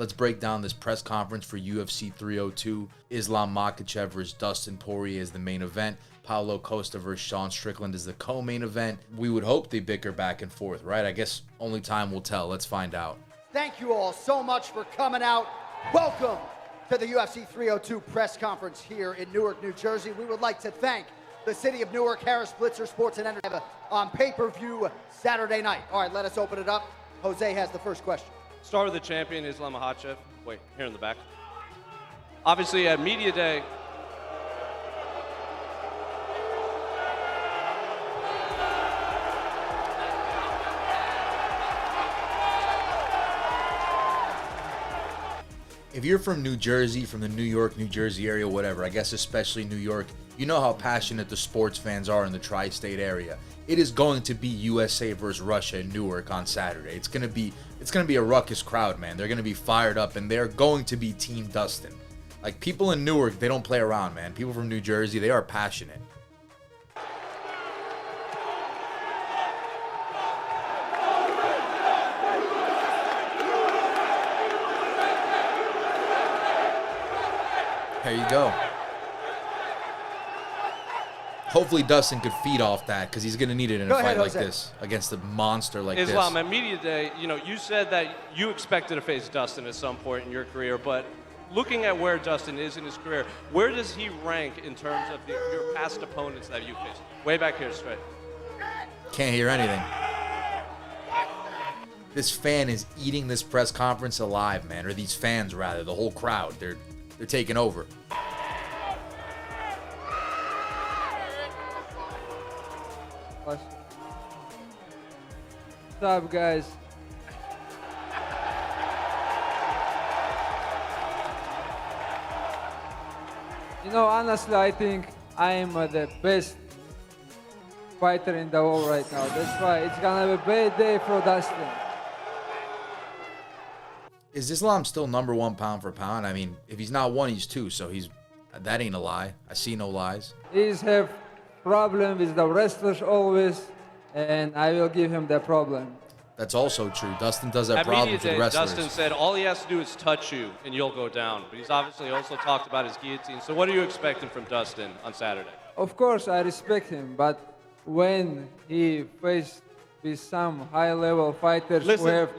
let's break down this press conference for UFC 302. Islam Makhachev versus Dustin Poirier is the main event. Paolo Costa versus Sean Strickland is the co-main event. We would hope they bicker back and forth, right? I guess only time will tell. Let's find out. Thank you all so much for coming out. Welcome to the UFC 302 press conference here in Newark, New Jersey. We would like to thank the city of Newark, Harris Blitzer Sports and Entertainment on pay-per-view Saturday night. All right, let us open it up. Jose has the first question. Start with the champion, Islam Makhachev. Wait, here in the back. Obviously, at Media Day, if you're from New Jersey, from the New York, New Jersey area, whatever, I guess especially New York, you know how passionate the sports fans are in the tri-state area. It is going to be USA versus Russia in Newark on Saturday. It's gonna be a ruckus crowd, man. They're gonna be fired up, and they're going to be Team Dustin. Like, people in Newark, they don't play around, man. People from New Jersey, they are passionate. There you go. Hopefully Dustin could feed off that, because he's going to need it in a fight like this against a monster like this. Islam, at Media Day, you said that you expected to face Dustin at some point in your career, but looking at where Dustin is in his career, where does he rank in terms of your past opponents that you faced? Way back here, straight. Can't hear anything. This fan is eating this press conference alive, man. Or these fans, rather. The whole crowd. They're taking over. What's up, guys? Honestly, I think I am the best fighter in the world right now. That's why it's gonna be a bad day for Dustin. Is Islam still #1 pound for pound? I mean, if he's not 1, he's 2, so that ain't a lie. I see no lies. He's have problem with the wrestlers always, and I will give him the problem. That's also true. Dustin does have problems with wrestlers. Dustin said all he has to do is touch you and you'll go down. But he's obviously also talked about his guillotine. So what are you expecting from Dustin on Saturday? Of course, I respect him, but when he faced with some high-level fighters who have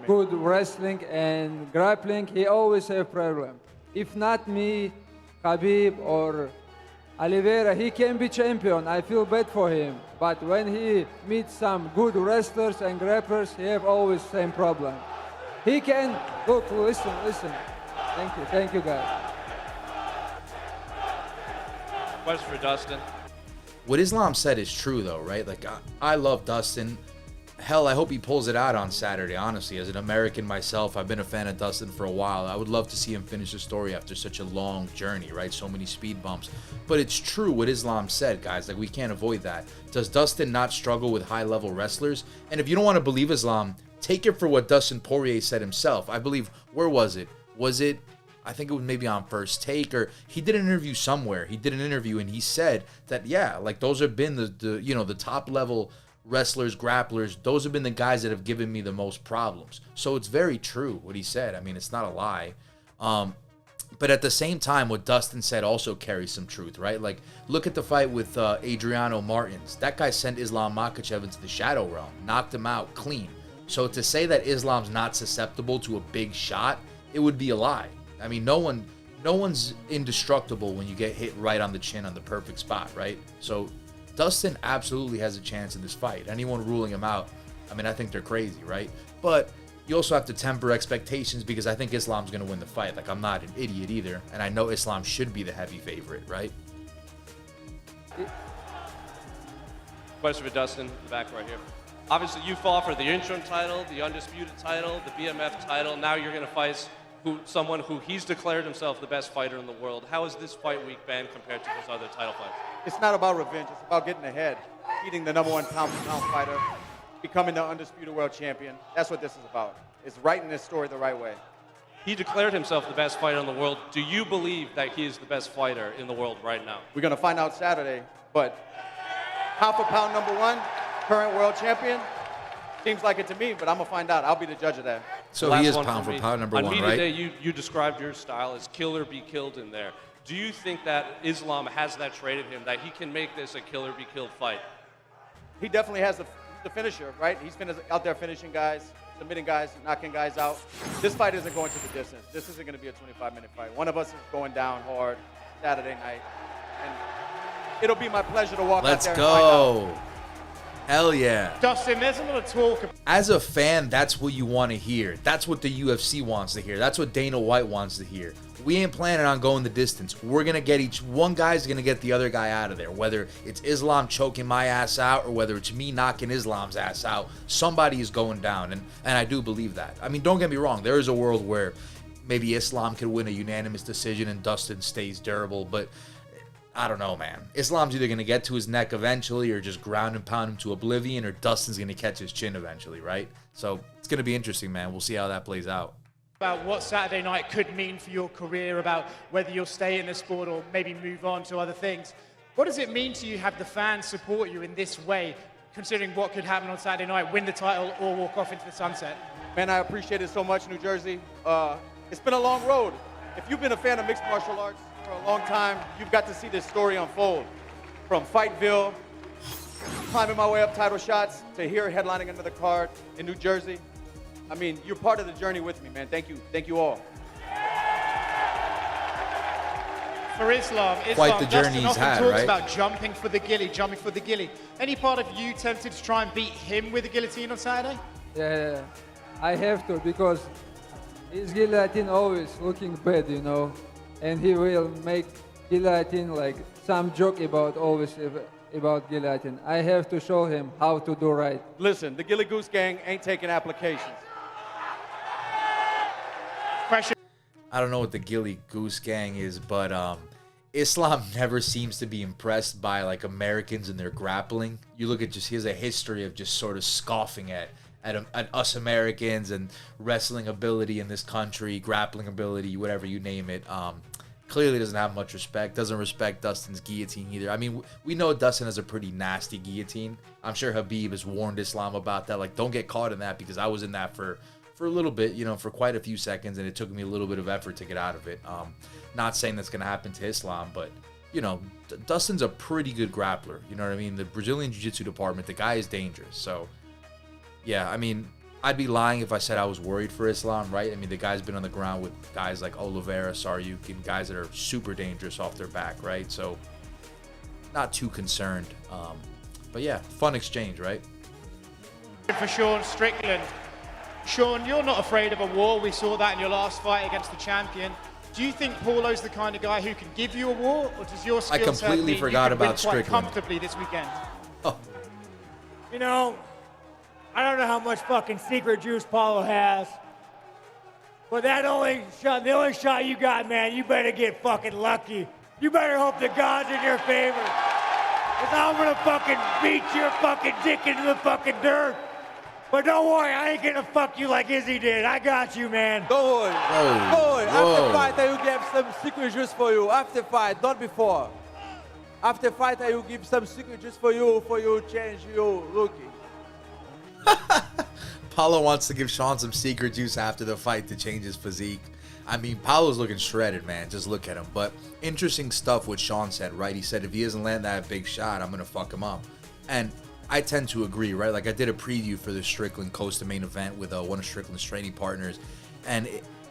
good wrestling and grappling, he always have problem. If not me, Khabib or Oliveira, he can be champion. I feel bad for him. But when he meets some good wrestlers and grapplers, he have always same problem. He can, look, listen. Thank you guys. Question for Dustin. What Islam said is true, though, right? Like, I love Dustin. Hell, I hope he pulls it out on Saturday, honestly. As an American myself, I've been a fan of Dustin for a while. I would love to see him finish the story after such a long journey, right? So many speed bumps. But it's true what Islam said, guys. Like, we can't avoid that. Does Dustin not struggle with high-level wrestlers? And if you don't want to believe Islam, take it for what Dustin Poirier said himself. I believe, where was it? I think it was maybe on First Take, or he did an interview somewhere. He did an interview, and he said that, yeah, like, those have been the top-level wrestlers, grapplers. Those have been the guys that have given me the most problems. So it's very true what he said. I mean, it's not a lie. But at the same time, what Dustin said also carries some truth, right? Like, look at the fight with Adriano Martins. That guy sent Islam Makhachev into the shadow realm, knocked him out clean. So to say that Islam's not susceptible to a big shot, it would be a lie. I mean, no one's indestructible when you get hit right on the chin on the perfect spot, right? So Dustin absolutely has a chance in this fight. Anyone ruling him out, I mean, I think they're crazy, right? But you also have to temper expectations, because I think Islam's going to win the fight. Like, I'm not an idiot either, and I know Islam should be the heavy favorite, right? Question for Dustin, in the back right here. Obviously, you fought for the interim title, the undisputed title, the BMF title. Now you're going to fight someone who he's declared himself the best fighter in the world. How has this fight week been compared to those other title fights? It's not about revenge. It's about getting ahead, beating the #1 pound-for-pound fighter, becoming the undisputed world champion. That's what this is about. It's writing this story the right way. He declared himself the best fighter in the world. Do you believe that he is the best fighter in the world right now? We're going to find out Saturday, but pound-for-pound #1, current world champion, Seems like it to me, but I'm gonna find out. I'll be the judge of that. So Last he is one pound for for me. pound number On one, media right? day, you described your style as kill or be killed in there. Do you think that Islam has that trait in him, that he can make this a kill or be killed fight? He definitely has the finisher, right? He's been out there finishing guys, submitting guys, knocking guys out. This fight isn't going to the distance. This isn't going to be a 25-minute fight. One of us is going down hard Saturday night, and it'll be my pleasure to walk out there and find out. Let's go. Hell yeah. Dustin, there's a lot of talk. As a fan, that's what you want to hear. That's what the UFC wants to hear. That's what Dana White wants to hear. We ain't planning on going the distance. We're going to get one guy's going to get the other guy out of there. Whether it's Islam choking my ass out or whether it's me knocking Islam's ass out, somebody is going down. And I do believe that. I mean, don't get me wrong. There is a world where maybe Islam could win a unanimous decision and Dustin stays durable, but I don't know, man. Islam's either going to get to his neck eventually or just ground and pound him to oblivion, or Dustin's going to catch his chin eventually, right? So it's going to be interesting, man. We'll see how that plays out. About what Saturday night could mean for your career, about whether you'll stay in the sport or maybe move on to other things. What does it mean to you have the fans support you in this way, considering what could happen on Saturday night, win the title or walk off into the sunset? Man, I appreciate it so much, New Jersey. It's been a long road. If you've been a fan of mixed martial arts for a long time, you've got to see this story unfold. From Fightville, climbing my way up title shots, to here headlining another card in New Jersey. I mean, you're part of the journey with me, man. Thank you. Thank you all. For Islam, Quite the journey Dustin he's often had, talks right? about jumping for the gilly. Any part of you tempted to try and beat him with the guillotine on Saturday? Yeah, I have to, because his guillotine always looking bad, you know, and he will make guillotine like some joke about about guillotine. I have to show him how to do right. Listen, the Gilly Goose Gang ain't taking applications. Pressure. I don't know what the Gilly Goose Gang is, but Islam never seems to be impressed by like Americans and their grappling. You look at he has a history of just sort of scoffing at us Americans and wrestling ability in this country, grappling ability, whatever you name it. Clearly doesn't have much respect. Doesn't respect Dustin's guillotine either. I mean, we know Dustin has a pretty nasty guillotine. I'm sure Habib has warned Islam about that. Like, don't get caught in that, because I was in that for a little bit, you know, for quite a few seconds, and it took me a little bit of effort to get out of it. Not saying that's going to happen to Islam, but, you know, Dustin's a pretty good grappler. You know what I mean? The Brazilian Jiu-Jitsu department, the guy is dangerous. So, yeah, I mean, I'd be lying if I said I was worried for Islam, right? I mean, the guy's been on the ground with guys like Oliveira, Saryukin, guys that are super dangerous off their back, right? So, not too concerned. But yeah, fun exchange, right? For Sean Strickland. Sean, you're not afraid of a war. We saw that in your last fight against the champion. Do you think Paulo's the kind of guy who can give you a war, or does your skill set completely mean forgot you can win about quite Strickland. comfortably this weekend? Oh, You know, I don't know how much fucking secret juice Paulo has, but the only shot you got, man, you better get fucking lucky. You better hope the God's in your favor. Cause I'm gonna fucking beat your fucking dick into the fucking dirt. But don't worry, I ain't gonna fuck you like Izzy did. I got you, man. Don't worry. Whoa. Don't worry. Whoa. After fight, I will give some secret juice for you. After fight, not before. After fight, I will give some secret juice for you change your looking. Paolo wants to give Sean some secret juice after the fight to change his physique. I mean, Paolo's looking shredded, man. Just look at him. But interesting stuff what Sean said, right? He said if he doesn't land that big shot, I'm going to fuck him up. And I tend to agree, right? Like, I did a preview for the Strickland Costa main event with one of Strickland's training partners. And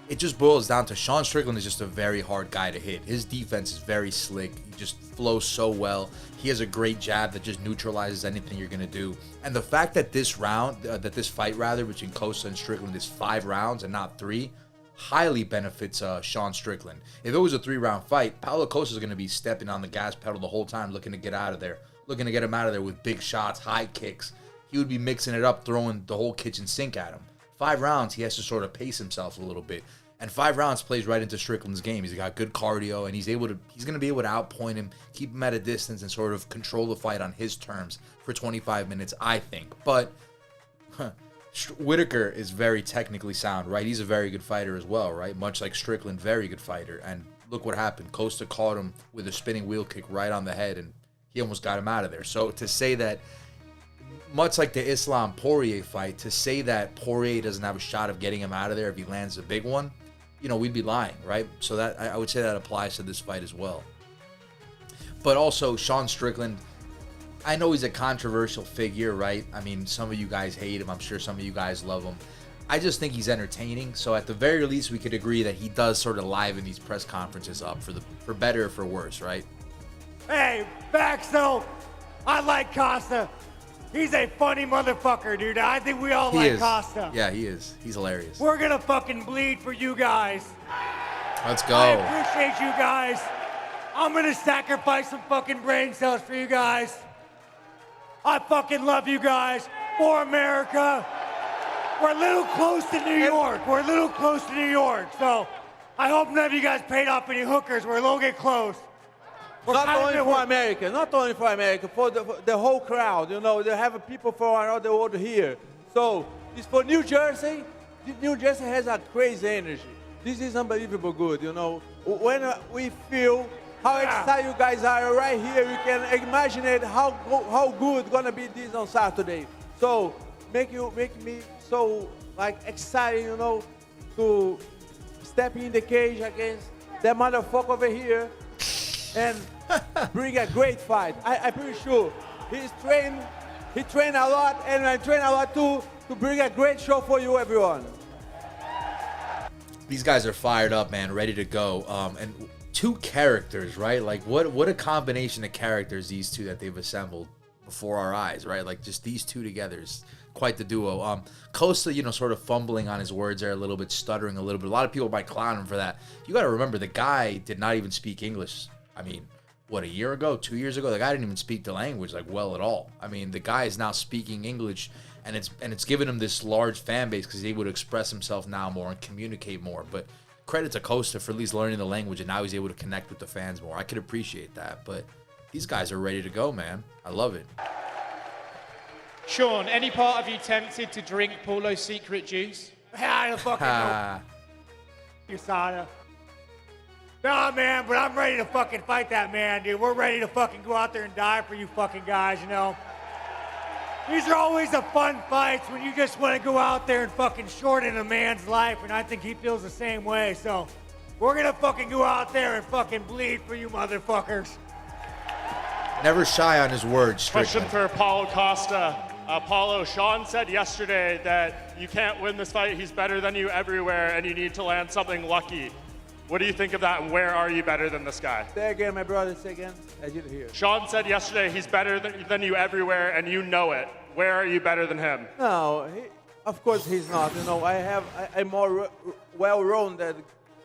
it just boils down to Sean Strickland is just a very hard guy to hit. His defense is very slick. He just flows so well. He has a great jab that just neutralizes anything you're going to do. And the fact that this fight between Costa and Strickland is 5 rounds and not 3, highly benefits Sean Strickland. If it was a 3-round fight, Paolo Costa is going to be stepping on the gas pedal the whole time, looking to get out of there, looking to get him out of there with big shots, high kicks. He would be mixing it up, throwing the whole kitchen sink at him. 5 rounds, he has to sort of pace himself a little bit. And 5 rounds plays right into Strickland's game. He's got good cardio, and he's going to be able to outpoint him, keep him at a distance, and sort of control the fight on his terms for 25 minutes, I think. But Whitaker is very technically sound, right? He's a very good fighter as well, right? Much like Strickland, very good fighter. And look what happened. Costa caught him with a spinning wheel kick right on the head, and he almost got him out of there. So to say that much like the Islam Poirier fight, to say that Poirier doesn't have a shot of getting him out of there if he lands a big one, you know, we'd be lying, right? So that I would say that applies to this fight as well. But also, Sean Strickland, I know he's a controversial figure, right? I mean, some of you guys hate him. I'm sure some of you guys love him. I just think he's entertaining. So at the very least, we could agree that he does sort of liven these press conferences up for better or for worse, right? Hey, back though, I like Costa. He's a funny motherfucker, dude. I think we all like Costa. Yeah, he is. He's hilarious. We're gonna fucking bleed for you guys. Let's go. I appreciate you guys. I'm gonna sacrifice some fucking brain cells for you guys. I fucking love you guys. For America. We're a little close to New York. We're a little close to New York. So I hope none of you guys paid off any hookers. We're a little get close. Not only for America, for the whole crowd. You know, they have people from around the world here. So it's for New Jersey. New Jersey has a crazy energy. This is unbelievable good, you know. When we feel how excited you guys are right here, you can imagine it, how good gonna be this on Saturday. So make me so like excited, you know, to step in the cage against that motherfucker over here and bring a great fight. I'm pretty sure he trained a lot, and I train a lot too, to bring a great show for you, everyone. These guys are fired up, man, ready to go. And two characters, right? Like what a combination of characters these two that they've assembled before our eyes, right? Like just these two together is quite the duo. Costa, you know, sort of fumbling on his words there a little bit, stuttering a little bit. A lot of people might clown him for that. You got to remember, the guy did not even speak English. I mean, what, a year ago, 2 years ago, the guy didn't even speak the language like well at all. I mean, the guy is now speaking English, and it's given him this large fan base because he's able to express himself now more and communicate more. But credit to Costa for at least learning the language, and now he's able to connect with the fans more. I could appreciate that, but these guys are ready to go, man. I love it. Sean, any part of you tempted to drink Paulo's secret juice? I don't fucking know. USADA. Nah, man, but I'm ready to fucking fight that man, dude. We're ready to fucking go out there and die for you fucking guys, you know? These are always the fun fights when you just want to go out there and fucking shorten a man's life, and I think he feels the same way, so we're gonna fucking go out there and fucking bleed for you motherfuckers. Never shy on his words, Question Strickland. for Paolo Costa. Paolo, Sean said yesterday that you can't win this fight. He's better than you everywhere, and you need to land something lucky. What do you think of that, and where are you better than this guy? Say again, my brother, say again. I didn't hear. Sean said yesterday he's better than you everywhere, and you know it. Where are you better than him? No, of course he's not. You know, I'm more well-rounded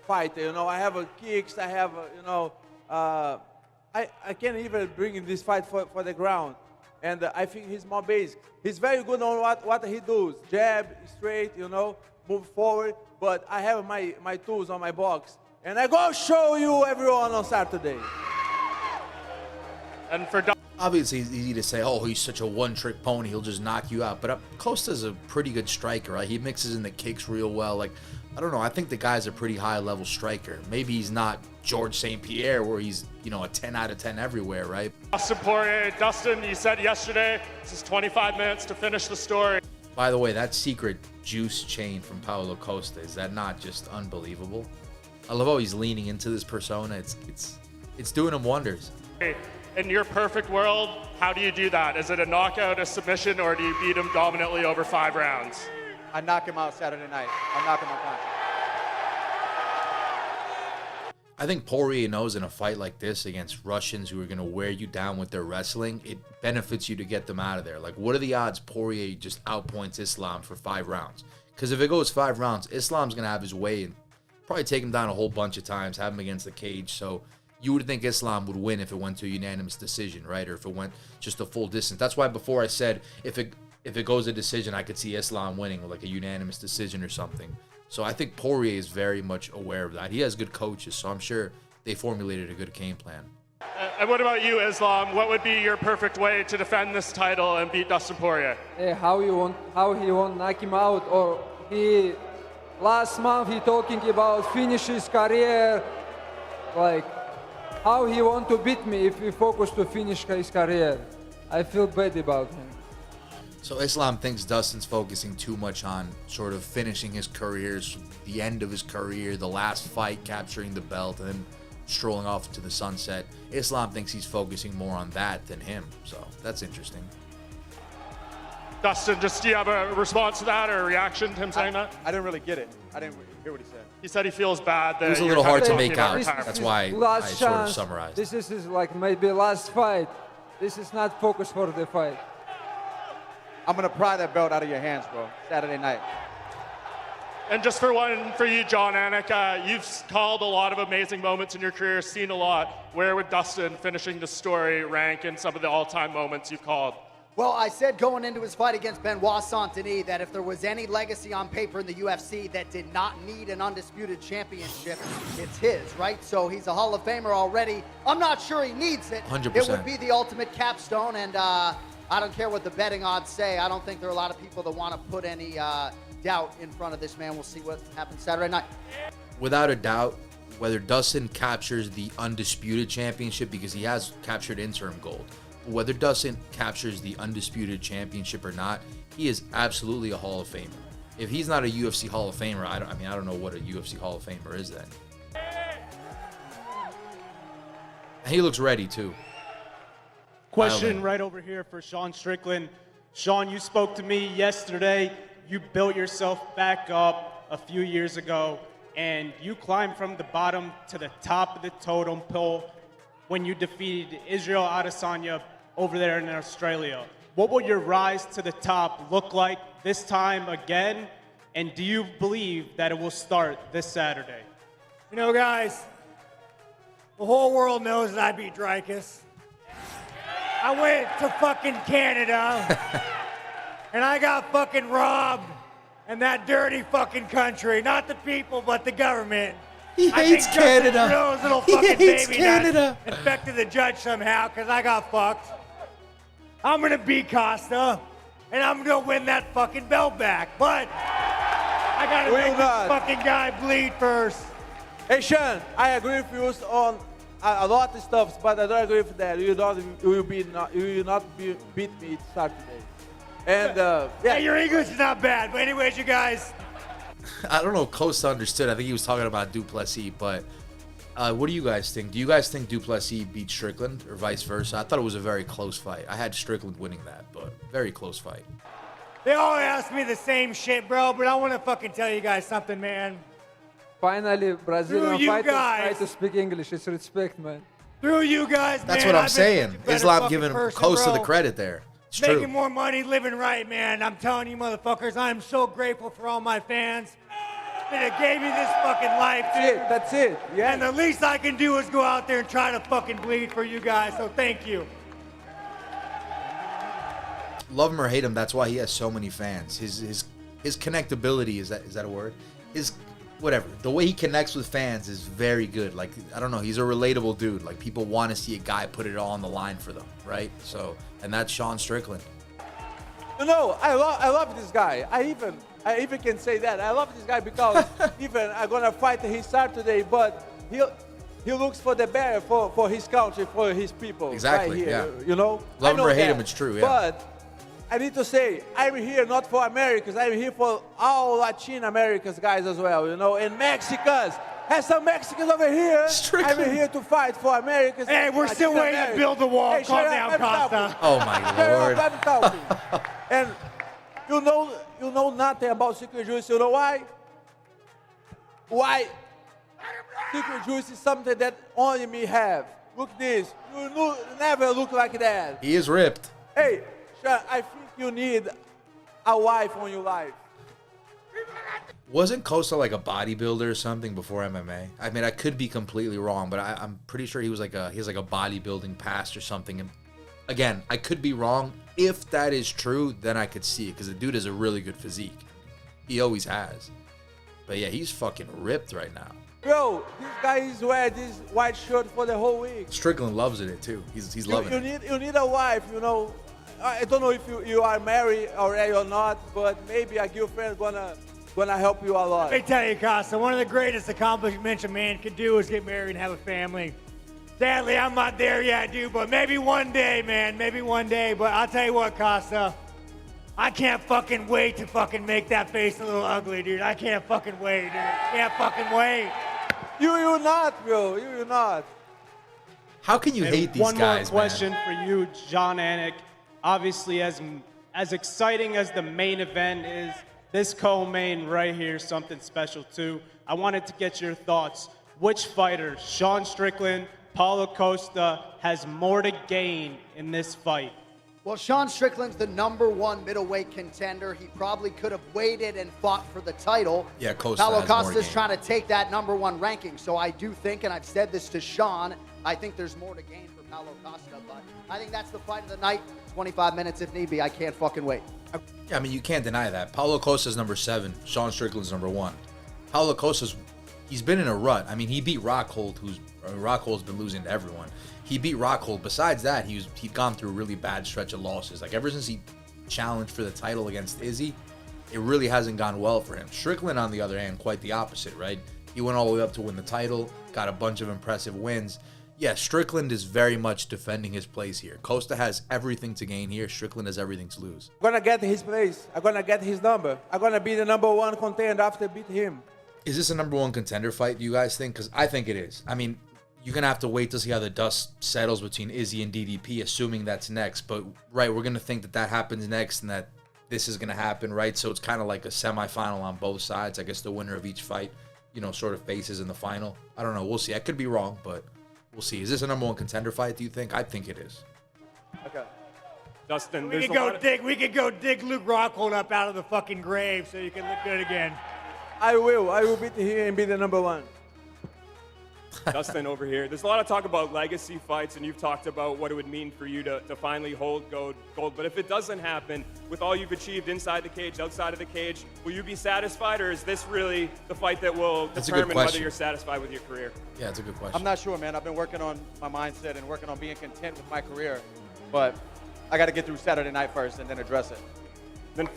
fighter. You know, I have kicks. I have, you know, I can't even bring in this fight for the ground. And I think he's more basic. He's very good on what he does. Jab, straight, you know, move forward. But I have my tools on my box. And I go show you everyone on Saturday. And for obviously, it's easy to say, oh, he's such a one-trick pony, he'll just knock you out. But Costa's a pretty good striker, right? He mixes in the kicks real well. Like, I don't know, I think the guy's a pretty high-level striker. Maybe he's not George St. Pierre, where he's, you know, a 10 out of 10 everywhere, right? Dustin Poirier, Dustin, you said yesterday, this is 25 minutes to finish the story. By the way, that secret juice chain from Paolo Costa, is that not just unbelievable? I love how he's leaning into this persona. It's doing him wonders. In your perfect world, how do you do that? Is it a knockout, a submission, or do you beat him dominantly over 5 rounds? I knock him out Saturday night. I knock him out. I think Poirier knows in a fight like this against Russians who are going to wear you down with their wrestling, it benefits you to get them out of there. Like, what are the odds Poirier just outpoints Islam for 5 rounds? Because if it goes 5 rounds, Islam's going to have his way and probably take him down a whole bunch of times, have him against the cage. So you would think Islam would win if it went to a unanimous decision, right? Or if it went just a full distance. That's why before I said if it goes a decision, I could see Islam winning, like a unanimous decision or something. So I think Poirier is very much aware of that. He has good coaches, so I'm sure they formulated a good game plan. And what about you, Islam? What would be your perfect way to defend this title and beat Dustin Poirier? How he won't knock him out, or last month he talking about finish his career, like how he want to beat me if he focus to finish his career. I feel bad about him. So Islam thinks Dustin's focusing too much on sort of finishing his career, the end of his career, the last fight, capturing the belt, and then strolling off into the sunset. Islam thinks he's focusing more on that than him. So that's interesting. Dustin, just do you have a response to that or a reaction to him saying that? I didn't really get it. I didn't hear what he said. He said he feels bad that It was a you're little kind hard of to talking make about out. retirement. That's why I Last sort of chance. summarized. This is his, like maybe last fight. This is not focus for the fight. I'm going to pry that belt out of your hands, bro, Saturday night. And just for one for you, John Anik, you've called a lot of amazing moments in your career, seen a lot. Where would Dustin finishing the story rank in some of the all-time moments you've called? Well, I said going into his fight against Benoit Saint-Denis that if there was any legacy on paper in the UFC that did not need an undisputed championship, it's his, right? So he's a Hall of Famer already. I'm not sure he needs it. 100%. It would be the ultimate capstone, and I don't care what the betting odds say. I don't think there are a lot of people that want to put any doubt in front of this man. We'll see what happens Saturday night. Without a doubt, whether Dustin captures the undisputed championship, because he has captured interim gold, whether Dustin captures the undisputed championship or not, he is absolutely a Hall of Famer. If he's not a UFC Hall of Famer, I don't know what a UFC Hall of Famer is then. And he looks ready too. Question right over here for Sean Strickland. Sean, you spoke to me yesterday. You built yourself back up a few years ago, and you climbed from the bottom to the top of the totem pole when you defeated Israel Adesanya over there in Australia. What will your rise to the top look like this time again? And do you believe that it will start this Saturday? You know, guys, the whole world knows that I beat Dreykus. I went to fucking Canada, and I got fucking robbed in that dirty fucking country. Not the people, but the government. He hates Canada. Trudeau's little He fucking hates baby Canada. nuts infected the judge somehow because I got fucked. I'm gonna beat Costa, and I'm gonna win that fucking belt back. But I gotta make this fucking guy bleed first. Hey, Sean, I agree with you on a lot of stuff, but I don't agree with that. You will not beat me Saturday. And yeah, Hey, your English is not bad. But anyways, you guys. I don't know if Costa understood. I think he was talking about Duplessis, but what do you guys think? Do you guys think Duplessis beat Strickland or vice versa? I thought it was a very close fight. I had Strickland winning that, but very close fight. They all ask me the same shit, bro, but I want to fucking tell you guys something, man. Finally, Brazilian you fighters guys. try to speak English. It's respect, man. Through you guys, That's man, what I'm I've been saying. such a better Islam fucking giving person, Costa bro. the credit there. It's Making true. more money, living right, man. I'm telling you, motherfuckers, I'm so grateful for all my fans that gave me this fucking life, dude. that's it. Yeah. And the least I can do is go out there and try to fucking bleed for you guys, so thank you. Love him or hate him, that's why he has so many fans. His connectability, is that a word? His whatever. The way he connects with fans is very good. Like, I don't know, he's a relatable dude. Like, people want to see a guy put it all on the line for them, right? So, and that's Sean Strickland. You know, I love this guy. I even can say that. I love this guy because even I'm gonna fight his Saturday, but he looks for the better for his country, for his people. Exactly, right here, yeah. You know? Love I know him or hate that. him, it's true, yeah. But I need to say, I'm here not for Americans. I'm here for all Latin Americans guys as well, you know, and Mexicans. Have some Mexicans over here. Strickland. I'm here to fight for Americans. Hey, we're Latin still waiting to Americans. build the wall. Hey, Calm shut down, up, I'm Costa. talking. Oh my Lord. I'm talking. And you know nothing about secret juice. You know why? Why? Secret juice is something that only me have. Look this. You never look like that. He is ripped. Hey, Sean, I think you need a wife on your life. Wasn't Costa like a bodybuilder or something before MMA? I mean, I could be completely wrong, but I'm pretty sure he has like a bodybuilding past or something. And again, I could be wrong. If that is true, then I could see it because the dude has a really good physique. He always has. But yeah, he's fucking ripped right now. Bro, this guy is wearing this white shirt for the whole week. Strickland loves it too. He's loving it. You need a wife, you know. I don't know if you are married already or not, but maybe a girlfriend gonna help you a lot. Let me tell you, Costa, one of the greatest accomplishments a man could do is get married and have a family. Sadly, I'm not there yet, dude, but maybe one day, man. Maybe one day. But I'll tell you what, Costa, I can't fucking wait to fucking make that face a little ugly, dude. I can't fucking wait, dude. Can't fucking wait. You not, bro. You not. How can you hate these guys, One more question for you, John Anik. Obviously, as exciting as the main event is, this co-main right here is something special too. I wanted to get your thoughts. Which fighter, Sean Strickland, Paolo Costa, has more to gain in this fight? Well, Sean Strickland's the #1 middleweight contender. He probably could have waited and fought for the title. Yeah, Costa Paolo has more Costa's game. trying to take that #1 ranking. So I do think, and I've said this to Sean, I think there's more to gain for Paolo Costa. But I think that's the fight of the night. 25 minutes if need be. I can't fucking wait. Yeah, I mean, you can't deny that. Paolo Costa's #7. Sean Strickland's #1. Paolo Costa's, he's been in a rut. I mean, he beat Rockhold, Rockhold's been losing to everyone. He beat Rockhold. Besides that, he'd gone through a really bad stretch of losses. Like, ever since he challenged for the title against Izzy, it really hasn't gone well for him. Strickland, on the other hand, quite the opposite, right? He went all the way up to win the title, got a bunch of impressive wins. Yeah, Strickland is very much defending his place here. Costa has everything to gain here. Strickland has everything to lose. I'm gonna get his place. I'm gonna get his number. I'm gonna be the #1 contender after beat him. Is this a #1 contender fight, do you guys think? Because I think it is. I mean, you're going to have to wait to see how the dust settles between Izzy and DDP, assuming that's next. But, right, we're going to think that happens next and that this is going to happen, right? So it's kind of like a semifinal on both sides. I guess the winner of each fight, sort of faces in the final. I don't know. We'll see. I could be wrong, but we'll see. Is this a #1 contender fight, do you think? I think it is. Okay. Dustin, We could go dig Luke Rockhold up out of the fucking grave so you can look good again. I will beat him and be the #1. Dustin over here. There's a lot of talk about legacy fights, and you've talked about what it would mean for you to finally hold gold. But if it doesn't happen, with all you've achieved inside the cage, outside of the cage, will you be satisfied, or is this really the fight that will determine whether you're satisfied with your career? Yeah, it's a good question. I'm not sure, man. I've been working on my mindset and working on being content with my career. But I got to get through Saturday night first and then address it. Then,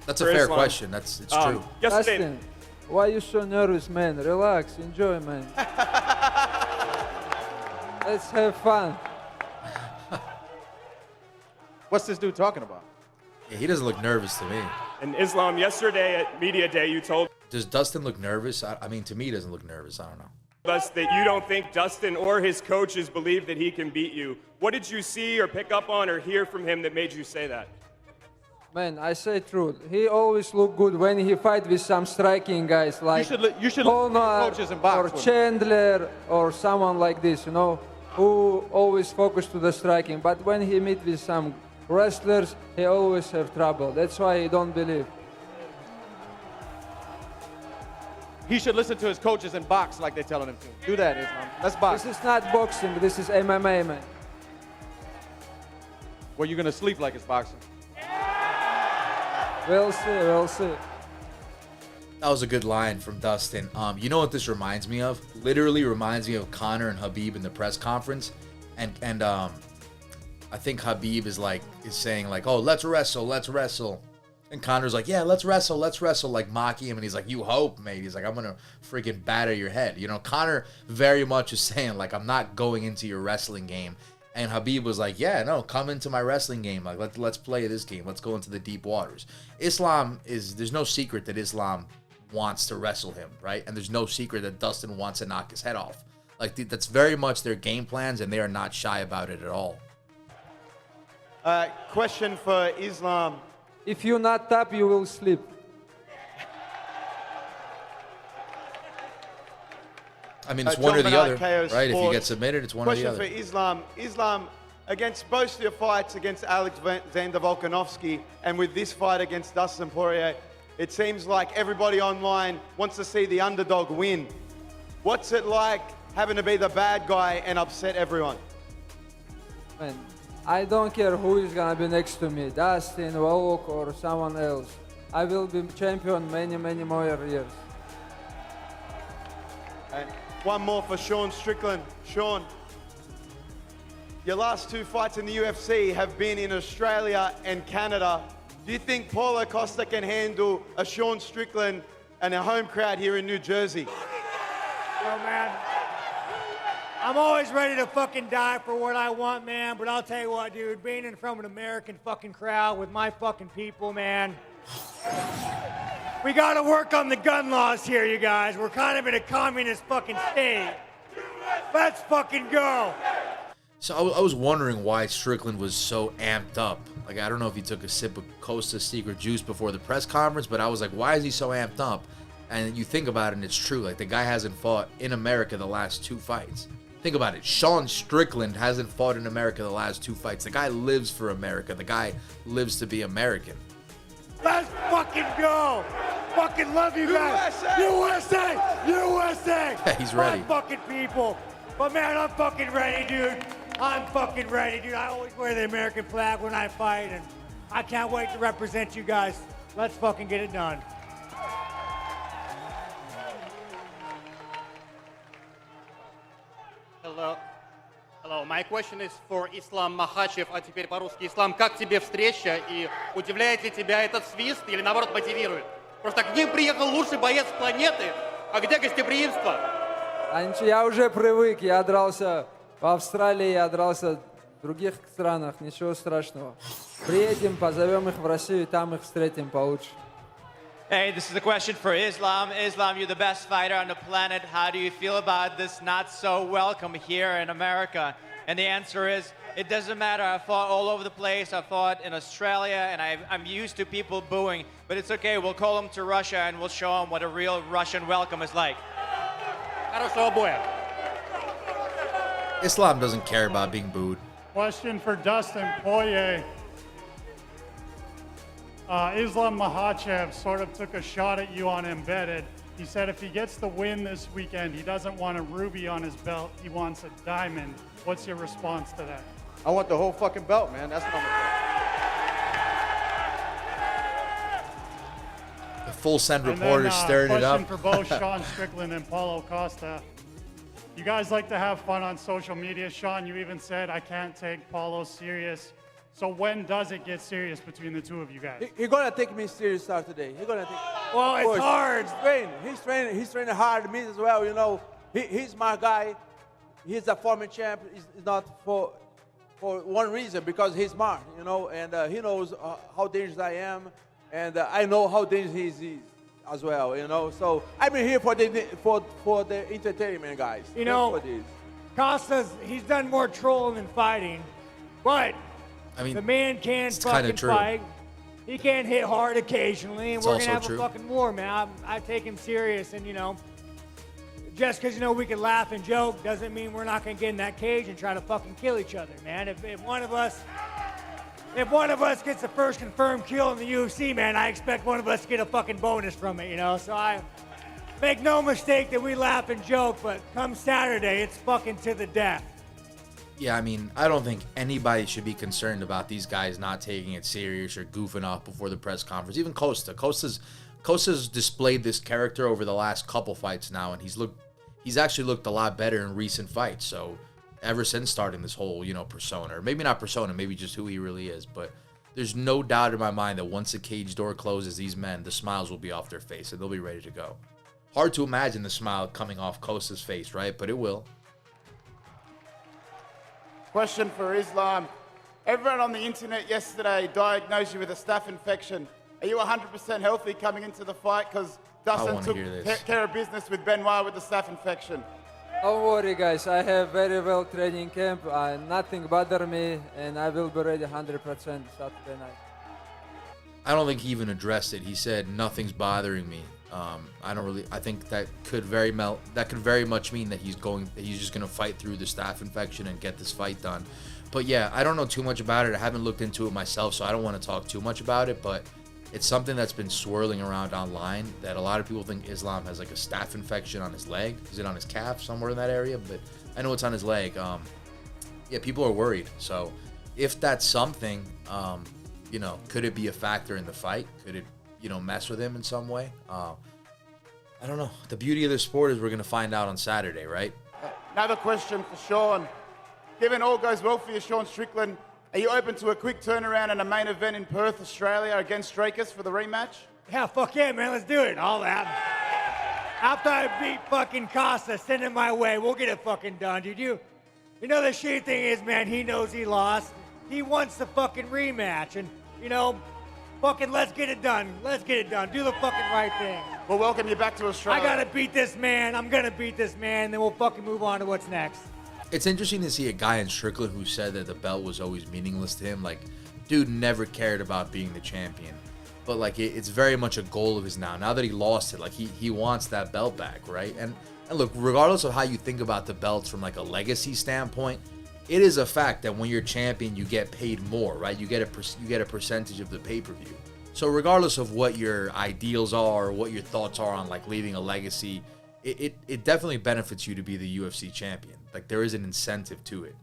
that's a fair question. It's true. Dustin, why are you so nervous, man? Relax, enjoy, man. Let's have fun. What's this dude talking about? Yeah, he doesn't look nervous to me. And Islam, yesterday at Media Day, you told Does Dustin look nervous? I mean, to me, he doesn't look nervous. I don't know. us that you don't think Dustin or his coaches believe that he can beat you. What did you see or pick up on or hear from him that made you say that? Man, I say truth. He always look good when he fight with some striking guys like you should Conor coaches and box or with him. Chandler or someone like this, who always focus to the striking. But when he meet with some wrestlers, he always have trouble. That's why he don't believe. He should listen to his coaches and box like they're telling him to. Do that, Islam. Let's box. This is not boxing. This is MMA, man. Well, you're going to sleep like it's boxing. We'll see. We'll see. That was a good line from Dustin. You know what this reminds me of? Literally reminds me of Conor and Khabib in the press conference, and I think Khabib is saying like, "Oh, let's wrestle," and Conor's like, "Yeah, let's wrestle," like mocking him, and he's like, "You hope, mate." He's like, "I'm gonna freaking batter your head." Conor very much is saying like, "I'm not going into your wrestling game." And Khabib was like, yeah, no, come into my wrestling game. Like, let's play this game. Let's go into the deep waters. There's no secret that Islam wants to wrestle him, right? And there's no secret that Dustin wants to knock his head off. Like, that's very much their game plans, and they are not shy about it at all. Question for Islam. If you're not up, you will sleep. I mean, it's one or the other, Chaos right? Sports. If you get submitted, it's one or the other. Question for Islam. Islam, against both your fights against Alexander Volkanovski and with this fight against Dustin Poirier, it seems like everybody online wants to see the underdog win. What's it like having to be the bad guy and upset everyone? Man, I don't care who is gonna be next to me, Dustin, Volk, or someone else. I will be champion many more years. And one more for Sean Strickland. Sean, your last two fights in the UFC have been in Australia and Canada. Do you think Paolo Costa can handle a Sean Strickland and a home crowd here in New Jersey? Oh, man. I'm always ready to fucking die for what I want, man. But I'll tell you what, dude, being in front of an American fucking crowd with my fucking people, man. We gotta work on the gun laws here, you guys. We're kind of in a communist fucking state. Let's fucking go. So I was wondering why Strickland was so amped up. Like, I don't know if he took a sip of Costa's secret juice before the press conference, but I was like, why is he so amped up? And you think about it, and it's true. Like, the guy hasn't fought in America the last 2 fights. Think about it. Sean Strickland hasn't fought in America the last 2 fights. The guy lives for America. The guy lives to be American. Let's fucking go. Fucking love you guys. USA! USA! He's ready. My fucking people. But man, I'm fucking ready, dude. I'm fucking ready, dude. I always wear the American flag when I fight, and I can't wait to represent you guys. Let's fucking get it done. Hello. My question is for Islam Makhachev, а теперь по-русски. Ислам, как тебе встреча и удивляет ли тебя этот свист или наоборот мотивирует? Просто к ним приехал лучший боец планеты, а где гостеприимство? Я уже привык, я дрался в Австралии, я дрался в других странах, ничего страшного. Приедем, позовем их в Россию, там их встретим получше. Hey, this is a question for Islam. Islam, you're the best fighter on the planet. How do you feel about this not so welcome here in America? And the answer is, it doesn't matter. I fought all over the place. I fought in Australia, and I'm used to people booing. But it's okay. We'll call them to Russia, and we'll show them what a real Russian welcome is like. Хорошего боя. Islam doesn't care about being booed. Question for Dustin Poirier. Islam Makhachev sort of took a shot at you on embedded. He said if he gets the win this weekend, he doesn't want a ruby on his belt, he wants a diamond. What's your response to that? I want the whole fucking belt, man. That's what I'm gonna The full send reporter stirring it up. Question for both Sean Strickland and Paolo Costa. You guys like to have fun on social media. Sean, you even said, I can't take Paulo serious. So when does it get serious between the two of you guys? He's gonna take me serious Saturday. He's gonna take. Well, it's hard. He's training hard. Me as well. You know, he's my guy. He's a former champ. It's not for one reason, because he's smart. You know, and he knows how dangerous I am, and I know how dangerous he is as well. You know, so I'm here for the entertainment, guys. You know, Costa's he's done more trolling than fighting, but. I mean, the man can fucking fight. He can hit hard occasionally, and we're gonna have a fucking war, man. I take him serious, and you know, just because you know we can laugh and joke doesn't mean we're not gonna get in that cage and try to fucking kill each other, man. If one of us gets the first confirmed kill in the UFC, man, I expect one of us to get a fucking bonus from it, you know. So I make no mistake that we laugh and joke, but come Saturday, it's fucking to the death. Yeah, I mean, I don't think anybody should be concerned about these guys not taking it serious or goofing off before the press conference. Even Costa. Costa's displayed this character over the last couple fights now, and he's actually looked a lot better in recent fights. So ever since starting this whole, you know, persona, or maybe not persona, maybe just who he really is. But there's no doubt in my mind that once the cage door closes, these men, the smiles will be off their face and they'll be ready to go. Hard to imagine the smile coming off Costa's face, right? But it will. Question for Islam. Everyone on the internet yesterday diagnosed you with a staph infection. Are you 100% healthy coming into the fight? Because Dustin took care of business with Benoit with the staph infection. Don't worry, guys. I have very well training camp. Nothing bother me, and I will be ready 100% Saturday night. I don't think he even addressed it. He said nothing's bothering me. I think that could very much mean that he's just gonna fight through the staph infection and get this fight done. But yeah, I don't know too much about it. I haven't looked into it myself, so I don't want to talk too much about it. But it's something that's been swirling around online that a lot of people think Islam has like a staph infection on his leg. Is it on his calf, somewhere in that area? But I know it's on his leg. Yeah, people are worried. So if that's something, you know, could it be a factor in the fight? Could it, you know, mess with him in some way? I don't know. The beauty of the sport is we're going to find out on Saturday, right? Another question for Sean. Given all goes well for you, Sean Strickland, are you open to a quick turnaround and a main event in Perth, Australia against Strikers for the rematch? Yeah, fuck yeah, man. Let's do it. All that. After I beat fucking Costa, send it my way. We'll get it fucking done, dude. You know the shitty thing is, man, he knows he lost. He wants the fucking rematch. And, you know, fucking let's get it done. Let's get it done. Do the fucking right thing. We'll welcome you back to Australia. I gotta beat this man. I'm gonna beat this man. Then we'll fucking move on to what's next. It's interesting to see a guy in Strickland who said that the belt was always meaningless to him. Like, dude never cared about being the champion. But, like, it's very much a goal of his now. Now that he lost it, like, he wants that belt back, right? And look, regardless of how you think about the belts from, like, a legacy standpoint, it is a fact that when you're champion, you get paid more, right? You get a percentage of the pay-per-view. So regardless of what your ideals are or what your thoughts are on, like, leaving a legacy, it definitely benefits you to be the UFC champion. Like, there is an incentive to it.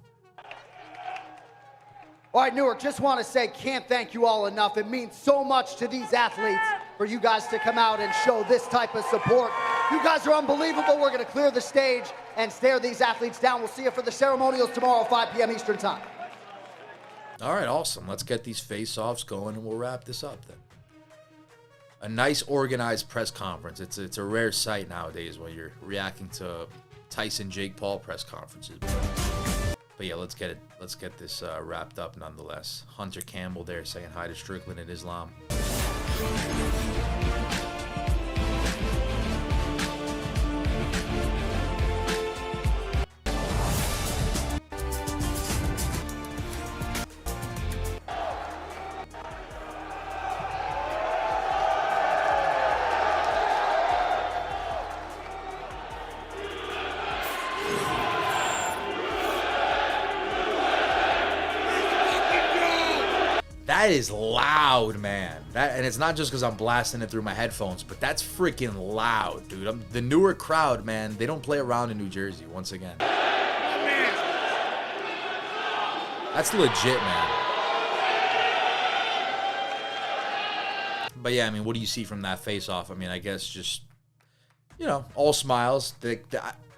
All right, Newark, just want to say, can't thank you all enough. It means so much to these athletes for you guys to come out and show this type of support. You guys are unbelievable. We're going to clear the stage and stare these athletes down. We'll see you for the ceremonials tomorrow, 5 p.m. Eastern Time. All right, awesome. Let's get these face-offs going, and we'll wrap this up then. A nice organized press conference. It's a rare sight nowadays when you're reacting to Tyson Jake Paul press conferences. But yeah, let's get this wrapped up nonetheless. Hunter Campbell there saying hi to Strickland and Islam. That is loud, man. And it's not just because I'm blasting it through my headphones, but that's freaking loud, dude. The Newark crowd, man, they don't play around in New Jersey, once again. That's legit, man. But yeah, I mean, what do you see from that face-off? I mean, I guess just, you know, all smiles.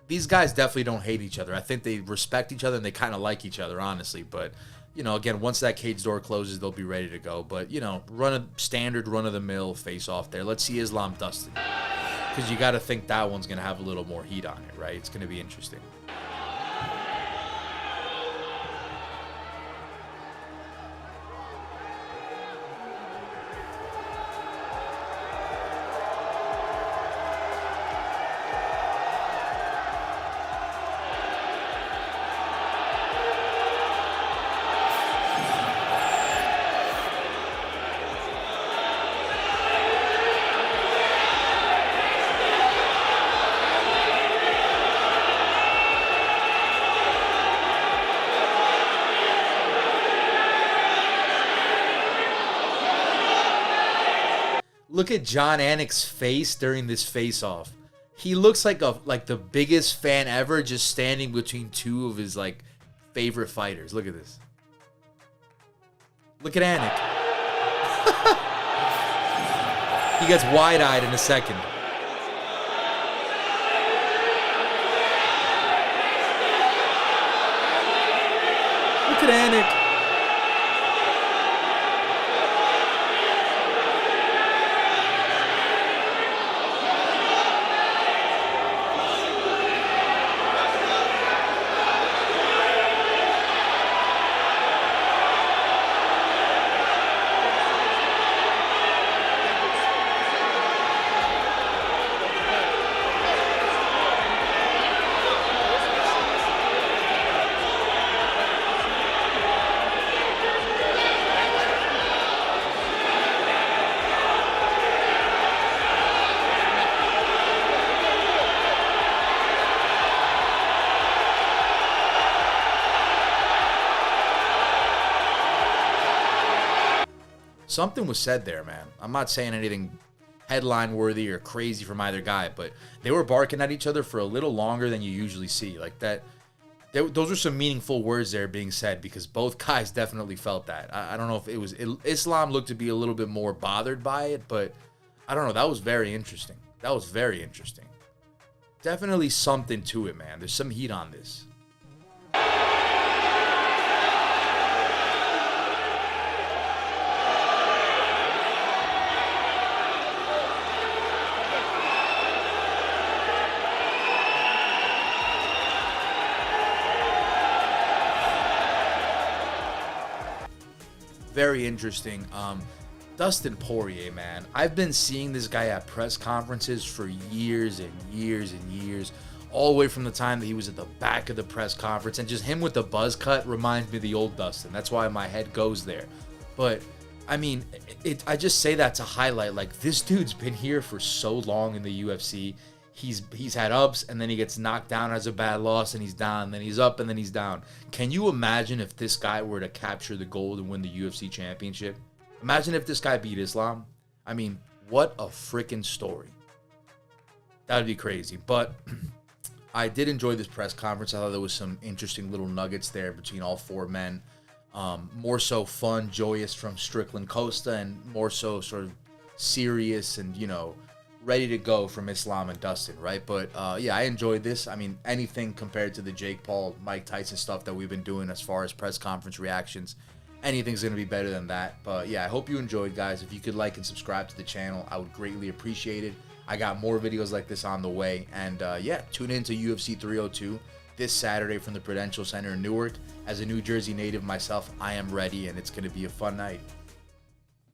These guys definitely don't hate each other. I think they respect each other and they kind of like each other, honestly. But, you know, again, once that cage door closes, they'll be ready to go. But, you know, standard run-of-the-mill face-off there. Let's see Islam Dustin. Because you got to think that one's going to have a little more heat on it, right? It's going to be interesting. Look at John Anik's face during this face-off. He looks like the biggest fan ever, just standing between two of his like favorite fighters. Look at this. Look at Anik. He gets wide-eyed in a second. Look at Anik. Something was said there, man. I'm not saying anything headline worthy or crazy from either guy, but they were barking at each other for a little longer than you usually see. Like that, those are some meaningful words there being said because both guys definitely felt that. I don't know if Islam looked to be a little bit more bothered by it, but I don't know. That was very interesting. That was very interesting. Definitely something to it, man. There's some heat on this. very interesting. Dustin Poirier, man. I've been seeing this guy at press conferences for years and years and years, all the way from the time that he was at the back of the press conference, and just him with the buzz cut reminds me of the old Dustin. That's why my head goes there. But I mean, I just say that to highlight, like, this dude's been here for so long in the UFC. He's had ups, and then he gets knocked down, has a bad loss, and he's down, then he's up, and then he's down. Can you imagine if this guy were to capture the gold and win the UFC championship? Imagine if this guy beat Islam. I mean, what a freaking story. That would be crazy. But I did enjoy this press conference. I thought there was some interesting little nuggets there between all four men. More so fun, joyous from Strickland Costa, and more so sort of serious and, you know, ready to go from Islam and Dustin, right? But yeah, I enjoyed this. I mean, anything compared to the Jake Paul, Mike Tyson stuff that we've been doing as far as press conference reactions, anything's going to be better than that. But yeah, I hope you enjoyed, guys. If you could like and subscribe to the channel, I would greatly appreciate it. I got more videos like this on the way. And yeah, tune in to UFC 302 this Saturday from the Prudential Center in Newark. As a New Jersey native myself, I am ready, and it's going to be a fun night.